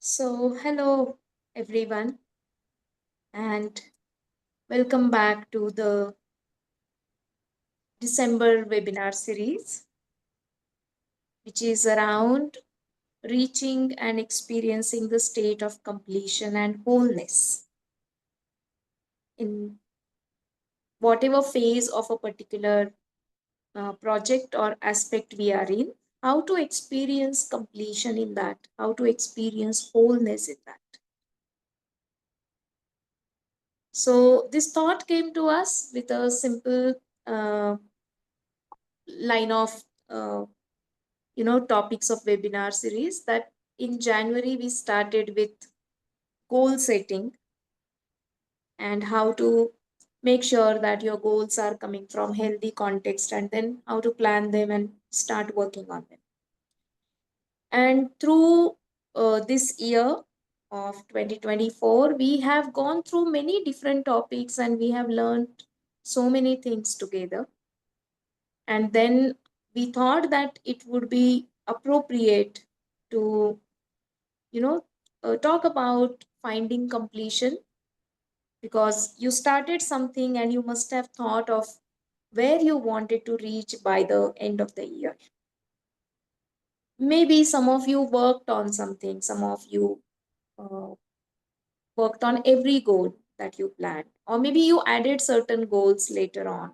Hello everyone, and welcome back to the December webinar series, which is around reaching and experiencing the state of completion and wholeness in whatever phase of a particular project or aspect we are in, how to experience completion in that, how to experience wholeness in that. So, this thought came to us with a simple uh, line of topics of webinar series that in January we started with goal setting and how to make sure that your goals are coming from healthy context, and then how to plan them and start working on them. And through this year of 2024, we have gone through many different topics and we have learned so many things together. And then we thought that it would be appropriate to talk about finding completion, because you started something and you must have thought of where you wanted to reach by the end of the year. Maybe some of you worked on something, some of you uh, worked on every goal that you planned, or maybe you added certain goals later on,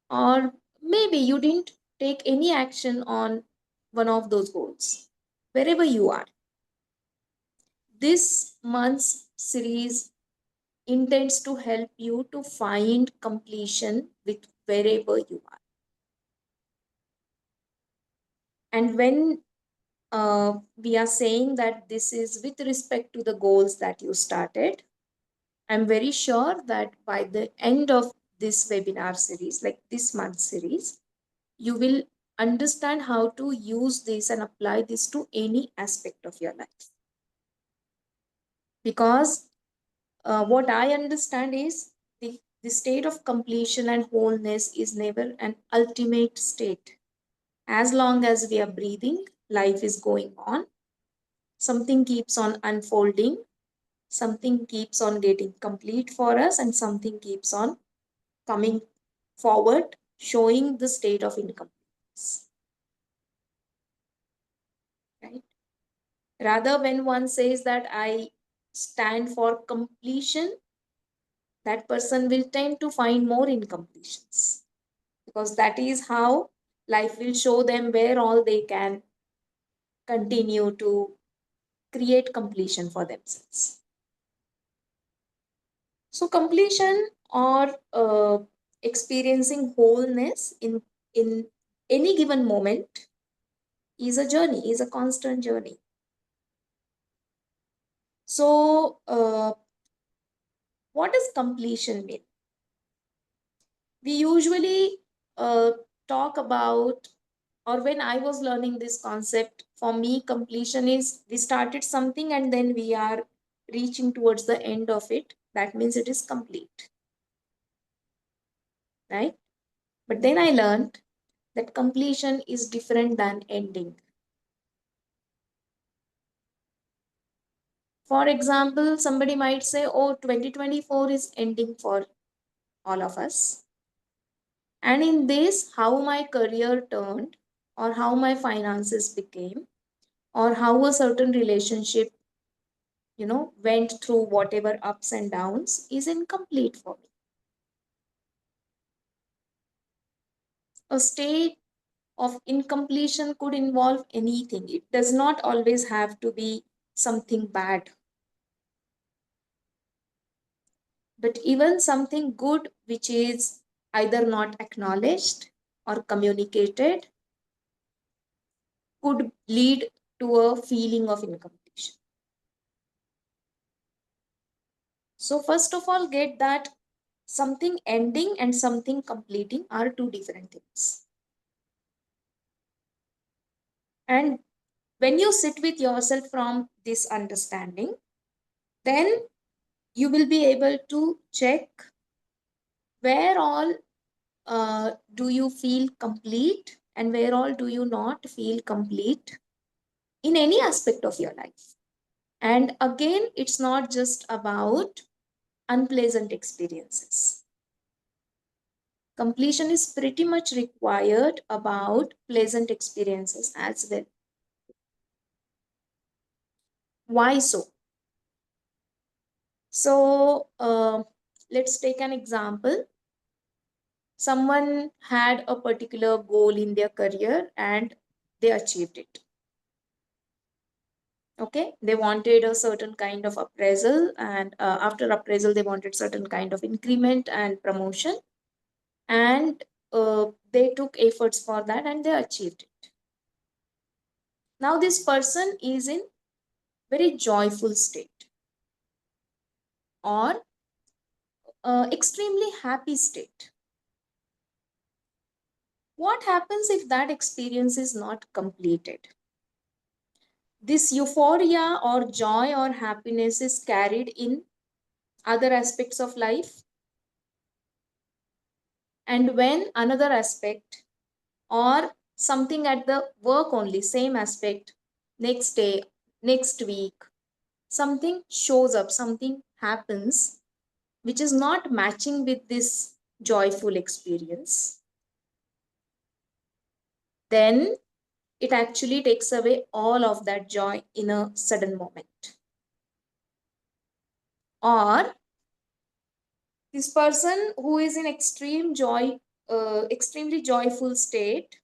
or maybe you didn't take any action on one of those goals. Wherever you are, this month's series intends to help you to find completion with wherever you are. And when we are saying that this is with respect to the goals that you started, I'm very sure that by the end of this webinar series, like this month series, you will understand how to use this and apply this to any aspect of your life. Because what I understand is the state of completion and wholeness is never an ultimate state. As long as we are breathing, life is going on, something keeps on unfolding, something keeps on getting complete for us, and something keeps on coming forward, showing the state of incompleteness. Right? Rather, when one says that I stand for completion, that person will tend to find more incompletions, because that is how life will show them where all they can continue to create completion for themselves. So completion or experiencing wholeness in any given moment is a journey, is a constant journey. So what does completion mean? We usually uh, talk about, or when I was learning this concept, for me completion is we started something and then we are reaching towards the end of it. That means it is complete, right? But then I learned that completion is different than ending. For example, somebody might say, oh, 2024 is ending for all of us. And in this, how my career turned, or how my finances became, or how a certain relationship, went through whatever ups and downs is incomplete for me. A state of incompletion could involve anything. It does not always have to be something bad, but even something good which is either not acknowledged or communicated could lead to a feeling of incompletion. So, first of all, get that something ending and something completing are two different things. And when you sit with yourself from this understanding, then you will be able to check where all do you feel complete and where all do you not feel complete in any aspect of your life. And again, it's not just about unpleasant experiences. Completion is pretty much required about pleasant experiences as well. Why so? So let's take an example. Someone had a particular goal in their career and they achieved it. Okay, they wanted a certain kind of appraisal, and after appraisal, they wanted certain kind of increment and promotion, and they took efforts for that and they achieved it. Now, this person is in very joyful state or extremely happy state. What happens if that experience is not completed? This euphoria or joy or happiness is carried in other aspects of life. And when another aspect or something at the work only, same aspect, next day, next week, something shows up, something happens which is not matching with this joyful experience, then it actually takes away all of that joy in a sudden moment. Or this person who is in extreme joy, extremely joyful state,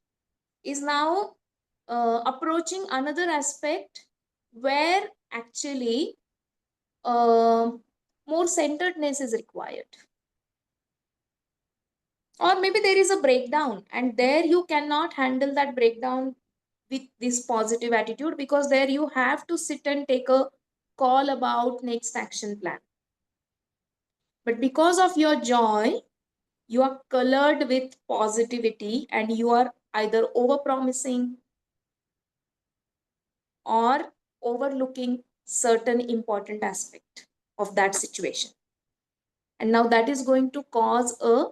is now approaching another aspect where actually uh, more centeredness is required. Or maybe there is a breakdown, and there you cannot handle that breakdown with this positive attitude, because there you have to sit and take a call about next action plan. But because of your joy, you are colored with positivity and you are either over promising or overlooking certain important aspect of that situation, and now that is going to cause a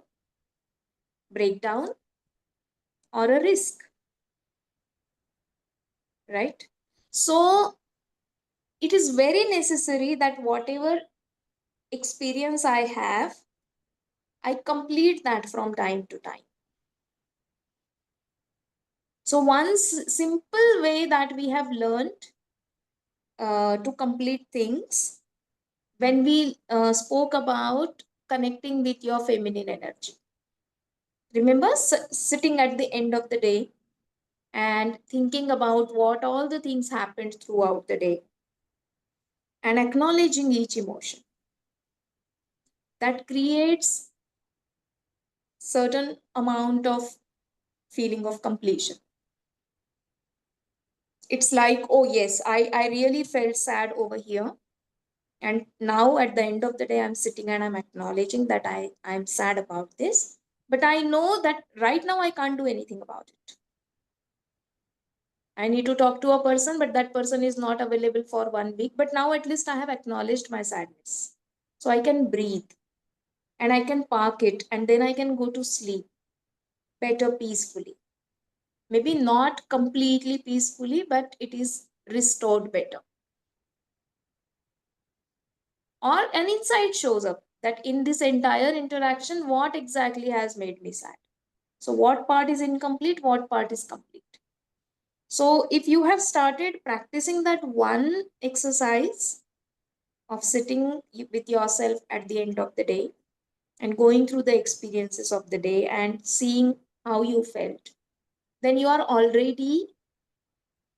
breakdown or a risk, right? So it is very necessary that whatever experience I have, I complete that from time to time. So one simple way that we have learned to complete things, when we spoke about connecting with your feminine energy. Remember sitting at the end of the day and thinking about what all the things happened throughout the day and acknowledging each emotion. That creates certain amount of feeling of completion. It's like, oh yes, I really felt sad over here. And now at the end of the day, I'm sitting and I'm acknowledging that I'm sad about this. But I know that right now I can't do anything about it. I need to talk to a person, but that person is not available for 1 week. But now at least I have acknowledged my sadness. So I can breathe and I can park it, and then I can go to sleep better peacefully. Maybe not completely peacefully, but it is restored better. Or an insight shows up that in this entire interaction, what exactly has made me sad? So, what part is incomplete? What part is complete? So, if you have started practicing that one exercise of sitting with yourself at the end of the day and going through the experiences of the day and seeing how you felt, then you are already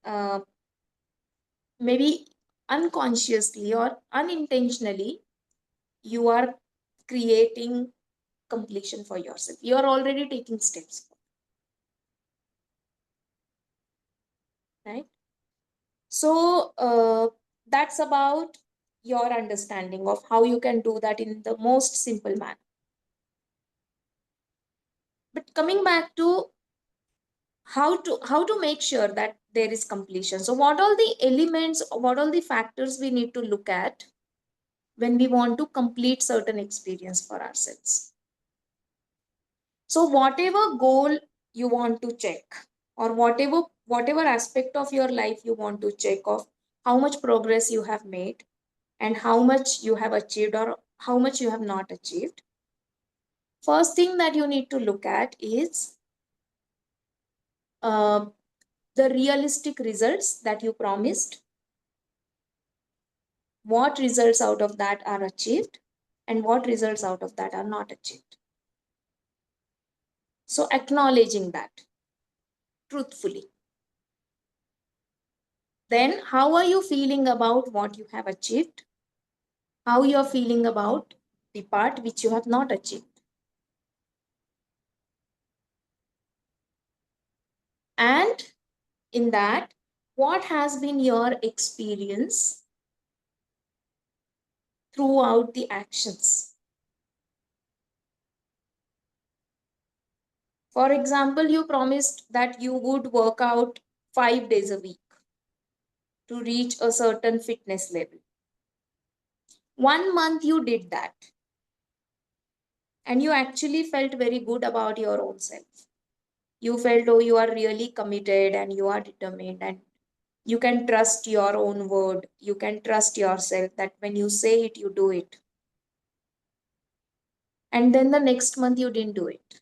uh, maybe unconsciously or unintentionally, you are creating completion for yourself. You are already taking steps, right? So that's about your understanding of how you can do that in the most simple manner. But coming back to how to make sure that there is completion. So what all the elements, what all the factors we need to look at when we want to complete certain experience for ourselves. So whatever goal you want to check, or whatever aspect of your life you want to check off, how much progress you have made, and how much you have achieved or how much you have not achieved. First thing that you need to look at is uh, the realistic results that you promised, what results out of that are achieved, and what results out of that are not achieved. So, acknowledging that truthfully. Then, how are you feeling about what you have achieved? How you are feeling about the part which you have not achieved? And in that, what has been your experience throughout the actions? For example, you promised that you would work out 5 days a week to reach a certain fitness level. 1 month you did that, and you actually felt very good about your own self. You felt, oh, you are really committed and you are determined, and you can trust your own word. You can trust yourself that when you say it, you do it. And then the next month you didn't do it.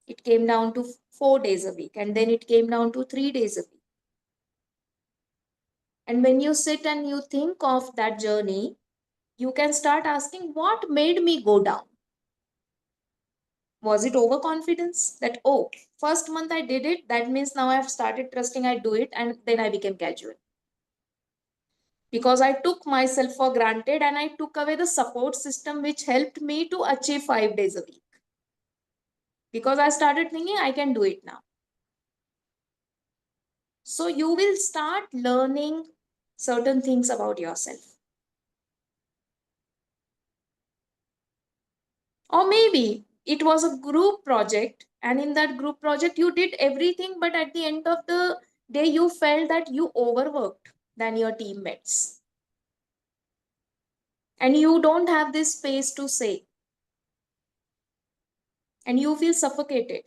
It came down to 4 days a week, and then it came down to 3 days a week. And when you sit and you think of that journey, you can start asking, what made me go down? Was it overconfidence that, oh, first month I did it, that means now I have started trusting I do it, and then I became casual? Because I took myself for granted and I took away the support system which helped me to achieve 5 days a week. Because I started thinking I can do it now. So you will start learning certain things about yourself. Or maybe it was a group project, and in that group project, you did everything, but at the end of the day, you felt that you overworked than your teammates. And you don't have this space to say, and you feel suffocated.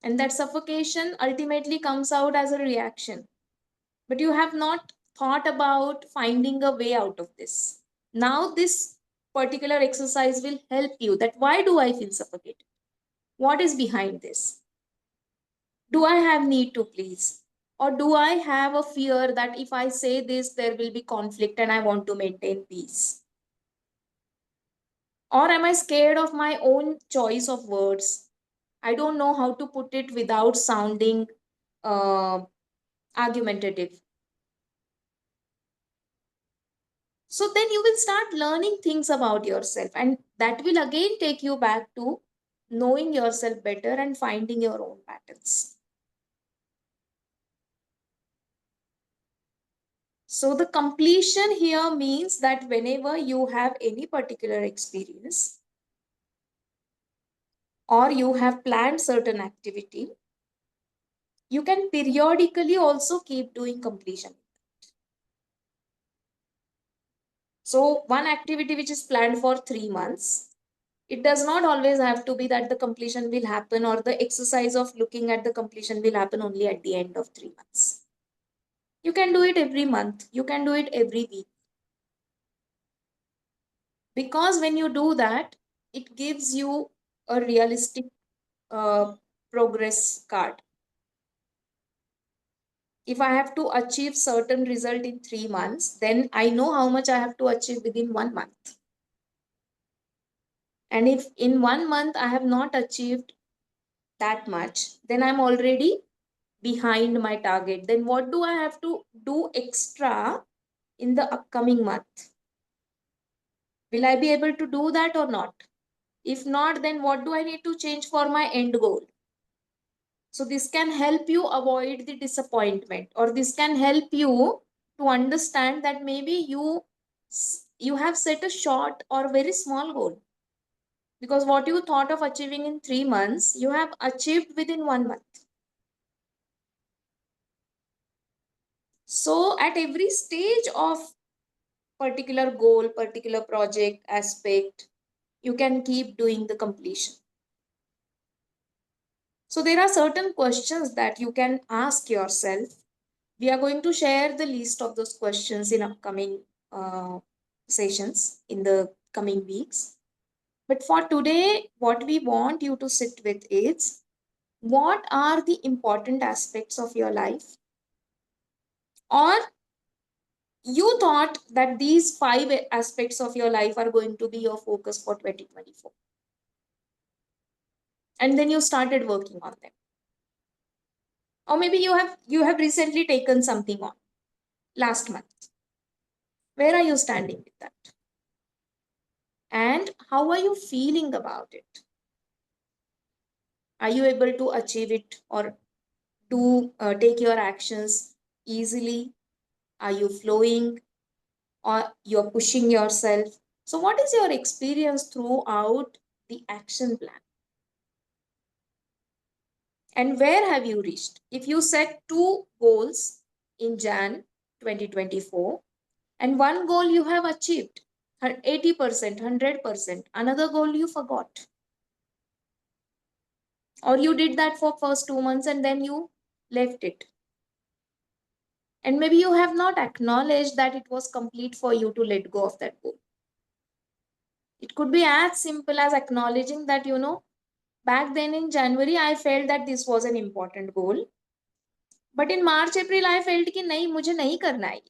And that suffocation ultimately comes out as a reaction. But you have not thought about finding a way out of this. Now, this particular exercise will help you that why do I feel suffocated? What is behind this? Do I have need to please? Or do I have a fear that if I say this, there will be conflict and I want to maintain peace? Or am I scared of my own choice of words? I don't know how to put it without sounding argumentative. So then you will start learning things about yourself, and that will again take you back to knowing yourself better and finding your own patterns. So the completion here means that whenever you have any particular experience or you have planned certain activity, you can periodically also keep doing completion. So one activity which is planned for 3 months, it does not always have to be that the completion will happen or the exercise of looking at the completion will happen only at the end of 3 months. You can do it every month, you can do it every week. Because when you do that, it gives you a realistic progress card. If I have to achieve certain result in 3 months, then I know how much I have to achieve within 1 month. And if in 1 month I have not achieved that much, then I'm already behind my target. Then what do I have to do extra in the upcoming month? Will I be able to do that or not? If not, then what do I need to change for my end goal? So this can help you avoid the disappointment, or this can help you to understand that maybe you have set a short or very small goal, because what you thought of achieving in 3 months you have achieved within 1 month. So at every stage of particular goal, particular project aspect, you can keep doing the completion. So there are certain questions that you can ask yourself We are going to share the list of those questions in upcoming sessions in the coming weeks. But for today, what we want you to sit with is, what are the important aspects of your life? Or you thought that these 5 aspects of your life are going to be your focus for 2024. And then you started working on them. Or maybe you have recently taken something on last month. Where are you standing with that? And how are you feeling about it? Are you able to achieve it or take your actions easily? Are you flowing or you're pushing yourself? So, what is your experience throughout the action plan? And where have you reached? If you set 2 goals in Jan 2024 and one goal you have achieved 80%, 100%, another goal you forgot, or you did that for first 2 months and then you left it, and maybe you have not acknowledged that it was complete for you to let go of that goal. It could be as simple as acknowledging that, back then in January I felt that this was an important goal, but in March April I felt कि नहीं, मुझे नहीं करना है ये.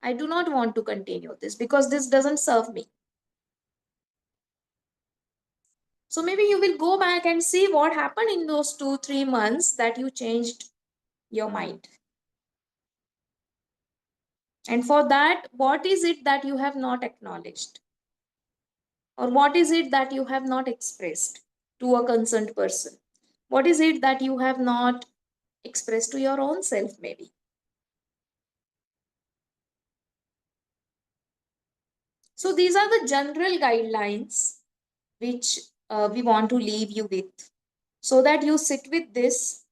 I do not want to continue this because this doesn't serve me. So maybe you will go back and see what happened in those 2-3 months that you changed your mind. And for that, what is it that you have not acknowledged? Or what is it that you have not expressed to a concerned person? What is it that you have not expressed to your own self, maybe? So these are the general guidelines which we want to leave you with, so that you sit with this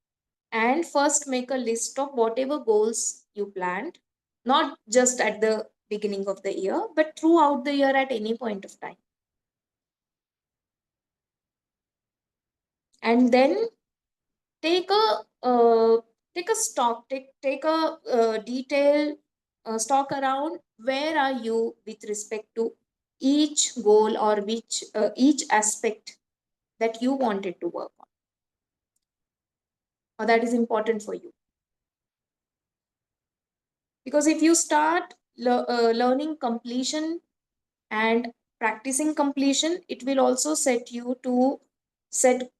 and first make a list of whatever goals you planned, not just at the beginning of the year, but throughout the year at any point of time. And then take a stock, take a detailed stock around where are you with respect to each goal or which each aspect that you wanted to work on or that is important for you. Because if you start learning completion and practicing completion, it will also set you to set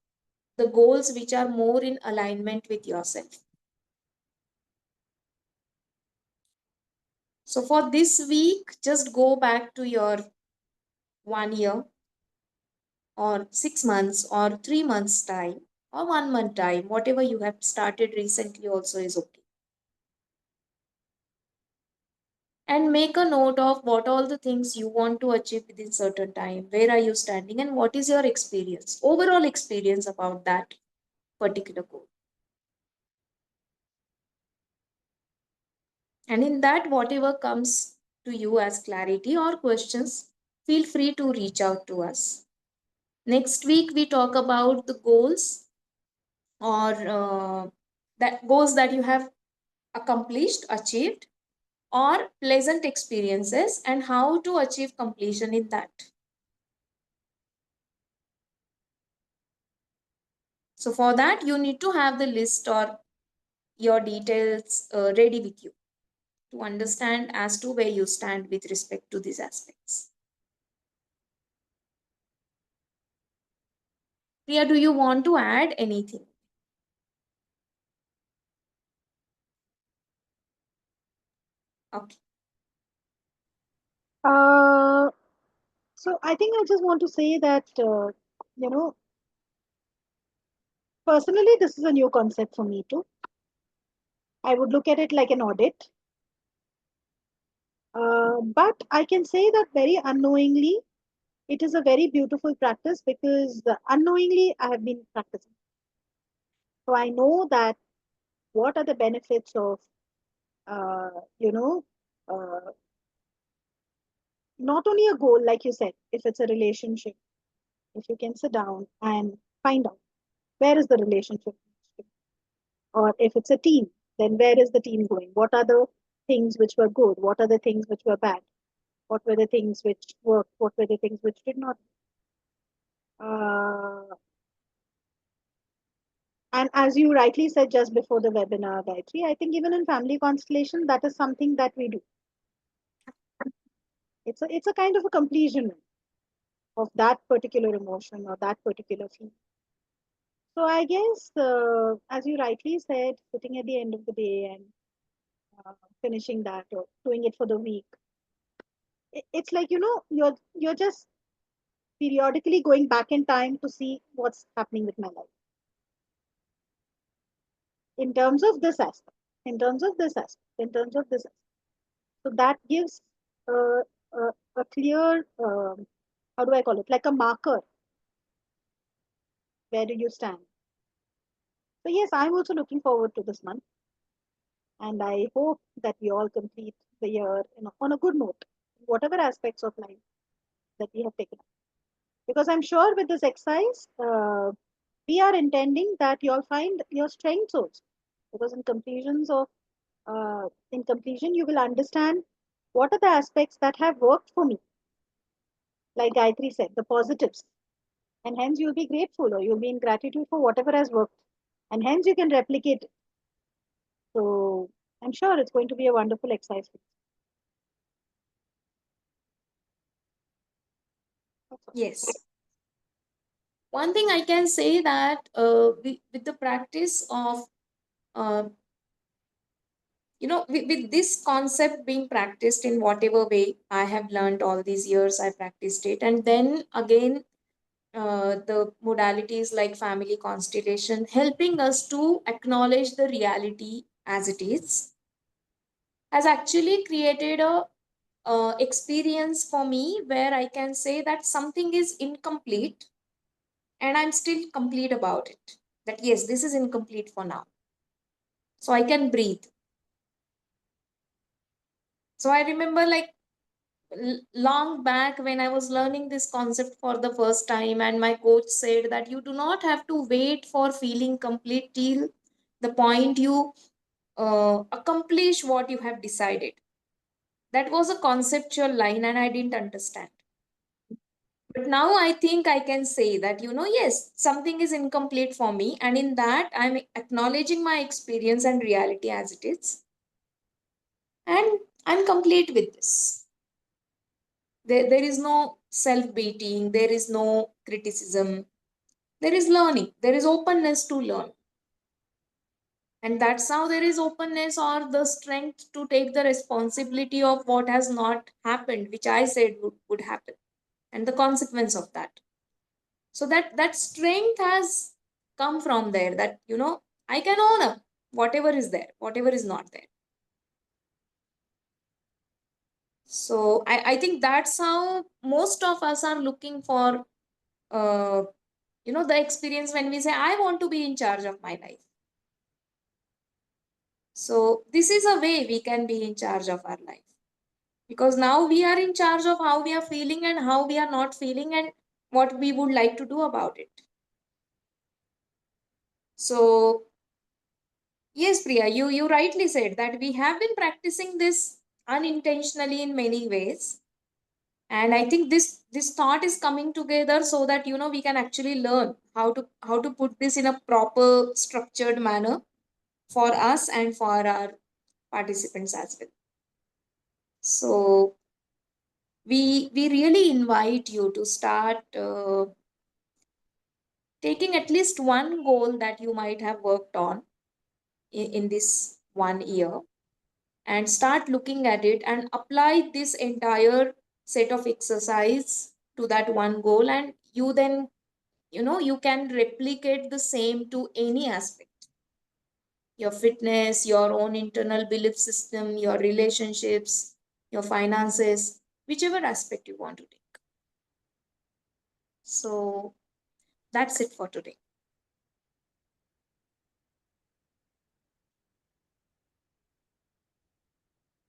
the goals which are more in alignment with yourself. So for this week, just go back to your 1 year or 6 months or 3 months time or 1 month time, whatever you have started recently also is okay. And make a note of what all the things you want to achieve within certain time. Where are you standing and what is your experience, overall experience about that particular goal. And in that, whatever comes to you as clarity or questions, feel free to reach out to us. Next week, we talk about the goals or that goals that you have accomplished, achieved, or pleasant experiences and how to achieve completion in that. So for that, you need to have the list or your details ready with you to understand as to where you stand with respect to these aspects. Priya, do you want to add anything? Okay. Uh, so I think I just want to say that, you know, personally, this is a new concept for me too. I would look at it like an audit. But I can say that very unknowingly, it is a very beautiful practice because unknowingly I have been practicing. So I know that what are the benefits of, uh, you know, uh, not only a goal, like you said, if it's a relationship, if you can sit down and find out where is the relationship, or if it's a team. Then where is the team going? What are the things which were good? What are the things which were bad? What were the things which worked? What were the things which did not? Uh, and as you rightly said just before the webinar, Gayatri, I think even in family constellation, that is something that we do. It's a kind of a completion of that particular emotion or that particular feeling. So I guess, as you rightly said, sitting at the end of the day and finishing that or doing it for the week, it's like you're just periodically going back in time to see what's happening with my life in terms of this aspect, in terms of this aspect, in terms of this aspect. So that gives a clear, how do I call it, like a marker. Where do you stand? So yes, I'm also looking forward to this month, and I hope that we all complete the year on a good note, whatever aspects of life that we have taken up. Because I'm sure with this exercise, we are intending that you'll find your strengths also. Because in completion, you will understand what are the aspects that have worked for me. Like Gayatri said, the positives, and hence you'll be grateful or you'll be in gratitude for whatever has worked, and hence you can replicate it. So I'm sure it's going to be a wonderful exercise. Yes. One thing I can say that with the practice of uh, with this concept being practiced in whatever way I have learned all these years, I practiced it, and then again the modalities like family constellation helping us to acknowledge the reality as it is has actually created a experience for me where I can say that something is incomplete and I'm still complete about it. That yes, this is incomplete for now. So I can breathe. So I remember like long back when I was learning this concept for the first time, and my coach said that you do not have to wait for feeling complete till the point you accomplish what you have decided. That was a conceptual line, and I didn't understand. But now I think I can say that, yes, something is incomplete for me. And in that, I'm acknowledging my experience and reality as it is. And I'm complete with this. There is no self beating, there is no criticism, there is learning, there is openness to learn. And that's how there is openness or the strength to take the responsibility of what has not happened, which I said would happen, and the consequence of that. So that strength has come from there, that I can own up whatever is there, whatever is not there. So I think that's how most of us are looking for uh, the experience when we say I want to be in charge of my life. So this is a way we can be in charge of our life, because now we are in charge of how we are feeling and how we are not feeling and what we would like to do about it. So yes, Priya, you rightly said that we have been practicing this unintentionally in many ways. And I think this thought is coming together so that we can actually learn how to put this in a proper structured manner for us and for our participants as well. So we really invite you to start taking at least one goal that you might have worked on in this 1 year, and start looking at it and apply this entire set of exercise to that one goal, and you then you can replicate the same to any aspect: your fitness, your own internal belief system, your relationships, your finances, whichever aspect you want to take. So that's it for today.